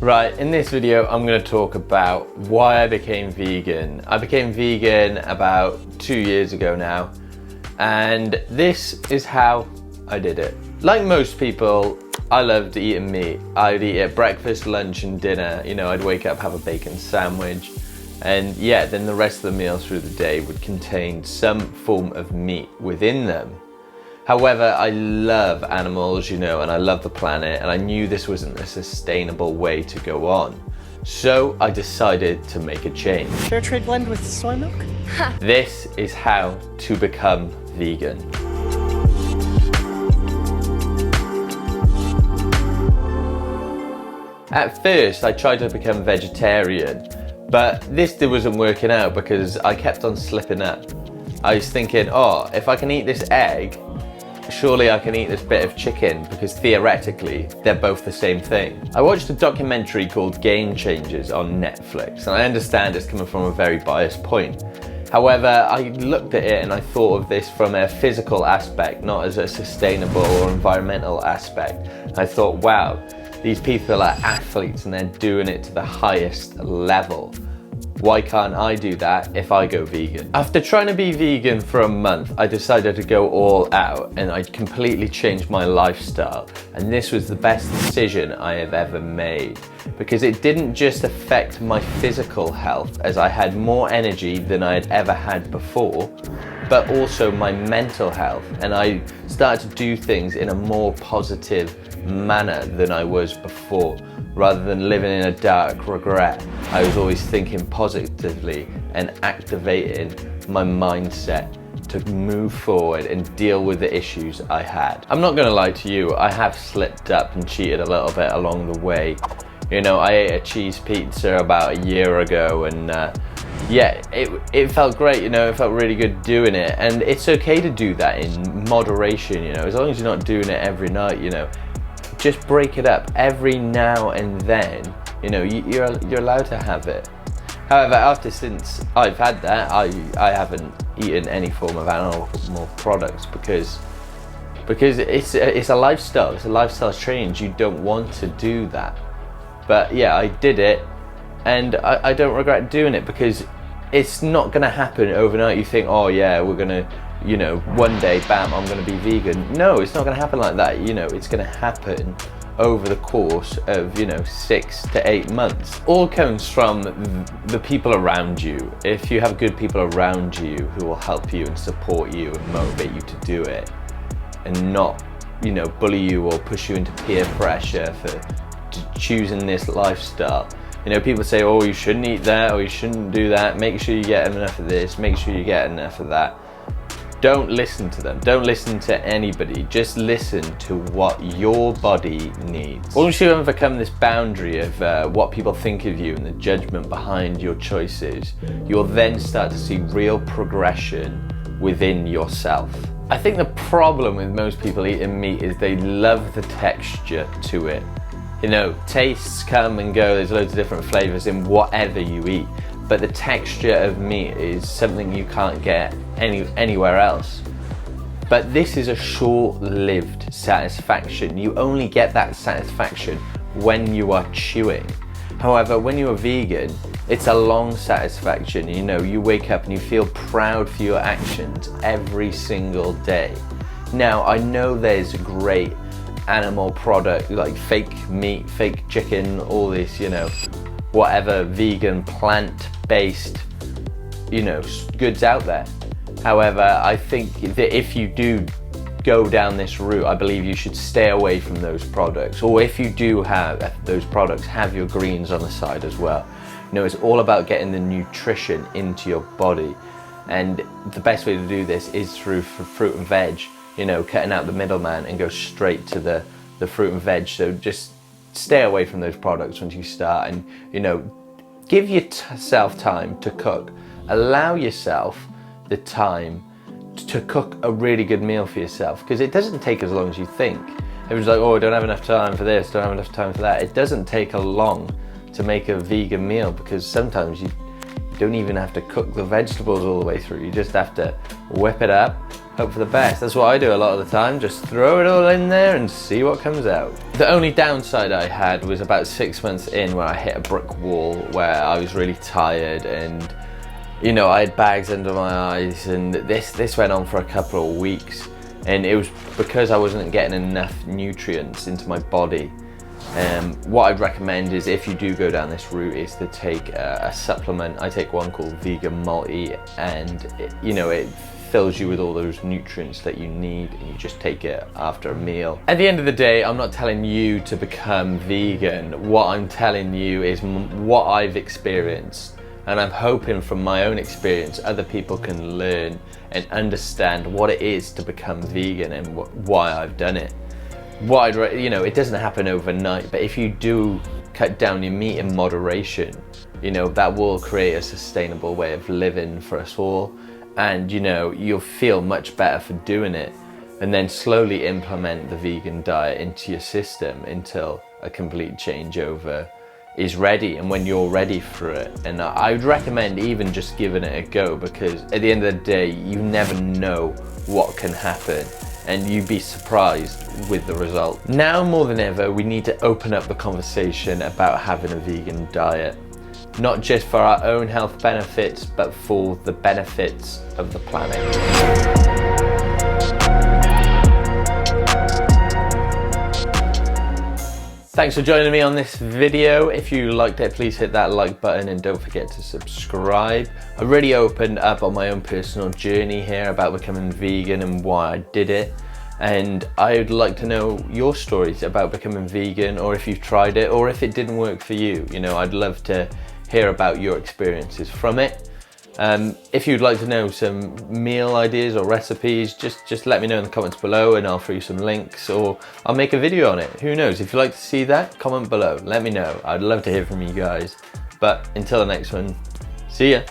Right, in this video I'm going to talk about why I became vegan. I became vegan about 2 years ago now, and this is how I did it. Like most people, I loved eating meat. I'd eat it breakfast, lunch and dinner. You know, I'd wake up, have a bacon sandwich, and yeah, then the rest of the meals through the day would contain some form of meat within them. However, I love animals, you know, and I love the planet, and I knew this wasn't a sustainable way to go on. So I decided to make a change. Fair trade blend with soy milk? This is how to become vegan. At first, I tried to become vegetarian, but this wasn't working out because I kept on slipping up. I was thinking, oh, if I can eat this egg, surely I can eat this bit of chicken, because theoretically they're both the same thing. I watched a documentary called Game Changers on Netflix, and I understand it's coming from a very biased point. However, I looked at it and I thought of this from a physical aspect, not as a sustainable or environmental aspect. I thought, wow, these people are athletes and they're doing it to the highest level. Why can't I do that if I go vegan? After trying to be vegan for a month, I decided to go all out, and I completely changed my lifestyle. And this was the best decision I have ever made, because it didn't just affect my physical health, as I had more energy than I had ever had before, but also my mental health. And I started to do things in a more positive manner than I was before. Rather than living in a dark regret, I was always thinking positively and activating my mindset to move forward and deal with the issues I had. I'm not gonna lie to you, I have slipped up and cheated a little bit along the way. You know, I ate a cheese pizza about a year ago, and yeah, it felt great, you know, it felt really good doing it. And it's okay to do that in moderation, you know, as long as you're not doing it every night, you know. Just break it up every now and then, you know, you're allowed to have it. However, since I've had that, I haven't eaten any form of animal products because it's a lifestyle, it's a lifestyle change. You don't want to do that. But yeah, I did it, and I don't regret doing it, because it's not gonna happen overnight. You think, oh yeah, we're gonna, you know, one day, bam, I'm gonna be vegan. No, it's not gonna happen like that. You know, it's gonna happen over the course of, you know, 6 to 8 months. All comes from the people around you. If you have good people around you who will help you and support you and motivate you to do it, and not, you know, bully you or push you into peer pressure for choosing this lifestyle. You know, people say, oh, you shouldn't eat that, or you shouldn't do that, make sure you get enough of this, make sure you get enough of that. Don't listen to them. Don't listen to anybody. Just listen to what your body needs. Once you overcome this boundary of what people think of you and the judgment behind your choices, you'll then start to see real progression within yourself. I think the problem with most people eating meat is they love the texture to it. You know, tastes come and go, there's loads of different flavors in whatever you eat, but the texture of meat is something you can't get anywhere else. But this is a short-lived satisfaction. You only get that satisfaction when you are chewing. However, when you are vegan, it's a long satisfaction. You know, you wake up and you feel proud for your actions every single day. Now, I know there's great animal product like fake meat, fake chicken, all this, you know, whatever vegan, plant-based, you know, goods out there. However, I think that if you do go down this route, I believe you should stay away from those products. Or if you do have those products, have your greens on the side as well. You know, it's all about getting the nutrition into your body. And the best way to do this is through fruit and veg. You know, cutting out the middleman and go straight to the fruit and veg. So just stay away from those products once you start, and, you know, give yourself time to cook. Allow yourself the time to cook a really good meal for yourself, because it doesn't take as long as you think. Everyone's like, oh, I don't have enough time for this, don't have enough time for that. It doesn't take a long to make a vegan meal, because sometimes you don't even have to cook the vegetables all the way through. You just have to whip it up, hope for the best. That's what I do a lot of the time, just throw it all in there and see what comes out. The only downside I had was about 6 months in where I hit a brick wall, where I was really tired and, you know, I had bags under my eyes, and this went on for a couple of weeks, and it was because I wasn't getting enough nutrients into my body. What I'd recommend is, if you do go down this route, is to take a supplement. I take one called Vegan Multi, and it fills you with all those nutrients that you need, and you just take it after a meal. At the end of the day, I'm not telling you to become vegan. What I'm telling you is what I've experienced, and I'm hoping from my own experience other people can learn and understand what it is to become vegan and why I've done it. It doesn't happen overnight, but if you do cut down your meat in moderation, that will create a sustainable way of living for us all, and you'll feel much better for doing it, and then slowly implement the vegan diet into your system until a complete changeover is ready, and when you're ready for it. And I would recommend even just giving it a go, because at the end of the day, you never know what can happen, and you'd be surprised with the result. Now more than ever, we need to open up the conversation about having a vegan diet, not just for our own health benefits, but for the benefits of the planet. Thanks for joining me on this video. If you liked it, please hit that like button and don't forget to subscribe. I really opened up on my own personal journey here about becoming vegan and why I did it. And I'd like to know your stories about becoming vegan, or if you've tried it, or if it didn't work for you. I'd love to hear about your experiences from it. If you'd like to know some meal ideas or recipes, just let me know in the comments below, and I'll throw you some links, or I'll make a video on it. Who knows? If you'd like to see that, comment below. Let me know. I'd love to hear from you guys. But until the next one, see ya.